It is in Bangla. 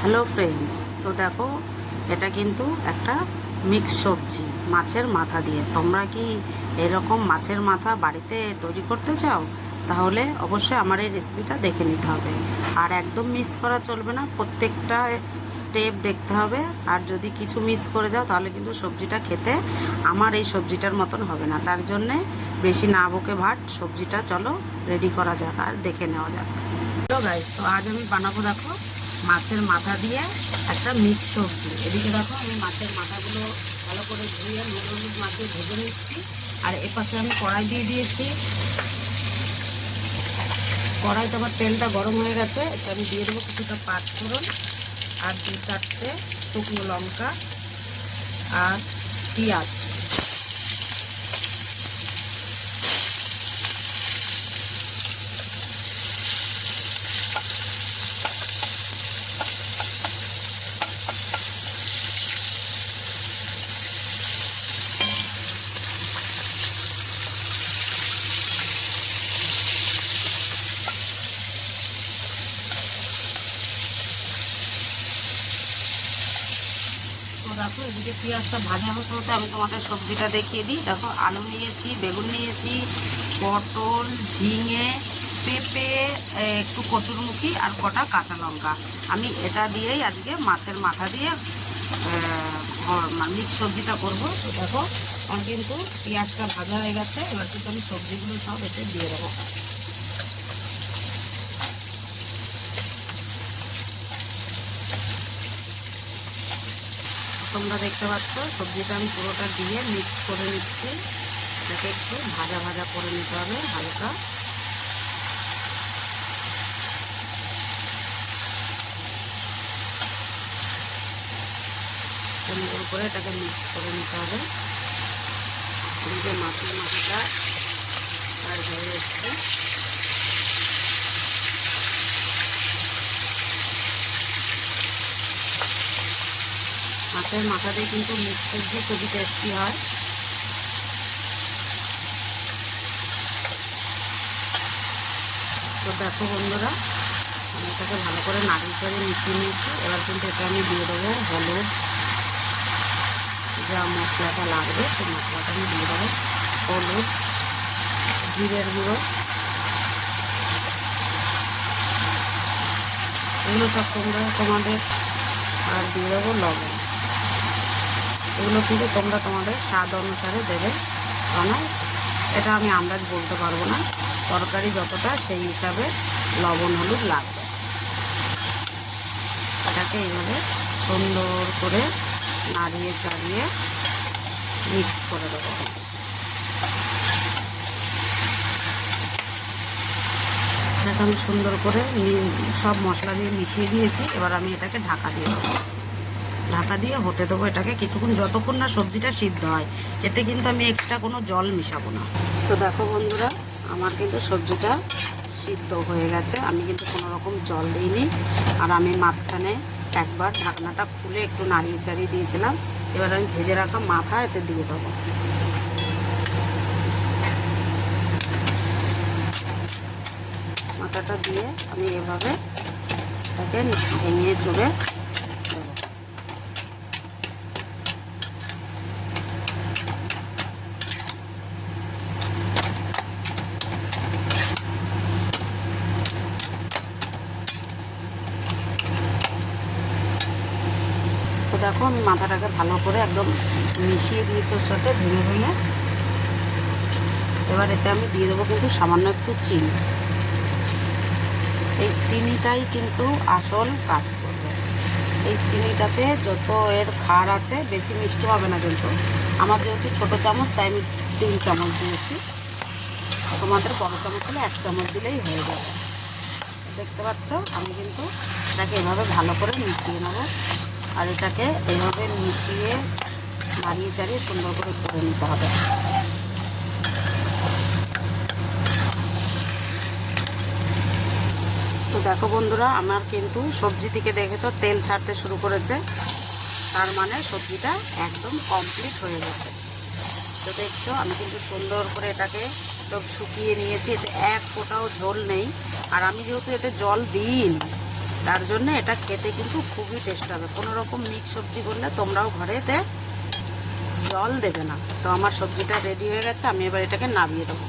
হ্যালো ফ্রেন্ডস, তো দেখো এটা কিন্তু একটা মিক্স সবজি মাছের মাথা দিয়ে। তোমরা কি এরকম মাছের মাথা বাড়িতে তৈরি করতে চাও? তাহলে অবশ্যই আমার এই রেসিপিটা দেখে নিতে হবে, আর একদম মিস করা চলবে না, প্রত্যেকটা স্টেপ দেখতে হবে। আর যদি কিছু মিস করে যাও তাহলে কিন্তু সবজিটা খেতে আমার এই সবজিটার মতন হবে না। তার জন্যে বেশি না বকে ভাট, সবজিটা চলো রেডি করা যাক আর দেখে নেওয়া যাক। তো গাইস, তো আজ আমি বানাবো দেখো মাছের মাথা দিয়ে একটা মিক্স সবজি। এদিকে দেখো আমি মাছের মাথাগুলো ভালো করে ধুয়ে নুন হলুদ মাখিয়ে ভেজে নিচ্ছি। আর এপাশে আমি কড়াই দিয়ে দিয়েছি। কড়াইতে আমার তেলটা গরম হয়ে গেছে, এটা আমি দিয়ে দেবো কিছুটা পাঁচফোড়ন আর 2-4টে শুকনো লঙ্কা আর পেঁয়াজ। তো দেখো এদিকে পেঁয়াজটা ভাজা হতে হতে আমি তোমাদের সবজিটা দেখিয়ে দিই। দেখো আলু নিয়েছি, বেগুন নিয়েছি, পটল, ঝিঙে, পেঁপে, একটু কচুরমুখী আর কটা কাঁচা লঙ্কা। আমি এটা দিয়েই আজকে মাছের মাথা দিয়ে মিক্স সবজিটা করবো। তো দেখো আমার কিন্তু পেঁয়াজটা ভাজা হয়ে গেছে, এবার কিন্তু আমি সবজিগুলো সব এতে দিয়ে দেবো। তোমরা দেখতে পাচ্ছ সবজিটা আমি পুরোটা দিয়ে মিক্স করে নিচ্ছি। এটাকে একটু ভাজা ভাজা করে নিতে হবে হালকা। সুন্দর করে এটাকে মিক্স করে নিতে হবে। এদিকে মাছের মাথাটা আর হয়ে এসছে। মাছের মাথা দিয়ে কিন্তু মিক্স সবজি খুবই টেস্টি হয়। তো দেখো বন্ধুরা, আমি এটাকে ভালো করে নাড়িয়ে করে মিশিয়ে নিয়েছি। এবার কিন্তু এটা আমি দিয়ে দেবো হলুদ, যা মশলাটা লাগবে সেই মশলাটা আমি দিয়ে দেবো। হলুদ, জিরের গুঁড়ো, এগুলো সব তোমরা তোমাদের, আর দিয়ে দেবো লবণ। এগুলো কিন্তু তোমরা তোমাদের স্বাদ অনুসারে দেবে, কারণ এটা আমি আন্দাজ বলতে পারবো না। তরকারি যতটা সেই হিসাবে লবণ হলুদ লাগবে। এটাকে এইভাবে সুন্দর করে নাড়িয়ে চাড়িয়ে মিক্স করে দেবো। এটাকে আমি সুন্দর করে সব মশলা দিয়ে মিশিয়ে দিয়েছি। এবার আমি এটাকে ঢাকা দিয়ে দেবো। ঢাকা দিয়ে হতে দেবো এটাকে কিছুক্ষণ, যতক্ষণ না সবজিটা সিদ্ধ হয়। এতে কিন্তু আমি এক্সট্রা কোনো জল মিশাবো না। তো দেখো বন্ধুরা, আমার কিন্তু সবজিটা সিদ্ধ হয়ে গেছে। আমি কিন্তু কোনো রকম জল দিইনি। আর আমি মাঝখানে একবার ঢাকনাটা খুলে একটু নাড়িয়ে চাড়িয়ে দিয়েছিলাম। এবার আমি ভেজে রাখা মাথা এতে দিয়ে দেবো। মাথাটা দিয়ে আমি এভাবে এটাকে ভেঙে চুড়ে দেবো। তো দেখো আমি মাথাটাকে ভালো করে একদম মিশিয়ে দিয়েছি ওর সাথে ভেঙে ভেঙে। এবার এতে আমি দিয়ে দেবো কিন্তু সামান্য একটু চিনি। এই চিনিটাই কিন্তু আসল কাজ করবে। এই চিনিটাতে যত এর ক্ষার আছে, বেশি মিষ্টি হবে না কিন্তু। আমার যেহেতু ছোটো চামচ তাই আমি 3 চামচ দিয়েছি। তোমাদের বড় চামচ হলে 1 চামচ দিলেই হয়ে যাবে। দেখতে পাচ্ছ আমি কিন্তু এটাকে এভাবে ভালো করে মিশিয়ে নেব। আর এটাকে এইভাবে মিশিয়ে নাড়িয়ে চাড়িয়ে সুন্দর করে করে নিতে হবে। তো দেখো বন্ধুরা, আমার কিন্তু সবজি থেকে দেখেছো তেল ছাড়তে শুরু করেছে, তার মানে সবজিটা একদম কমপ্লিট হয়ে গেছে। তো দেখছো আমি কিন্তু সুন্দর করে এটাকে সব শুকিয়ে নিয়েছি। এতে এক ফোঁটাও ঝোল নেই। আর আমি যেহেতু এতে জল দিইনি, তার জন্য এটা খেতে কিন্তু খুবই টেস্ট হবে। কোনো রকম মিক্স সবজি করলে তোমরাও ঘরেতে জল দেবে না। তো আমার সবজিটা রেডি হয়ে গেছে, আমি এবার এটাকে নামিয়ে দেবো।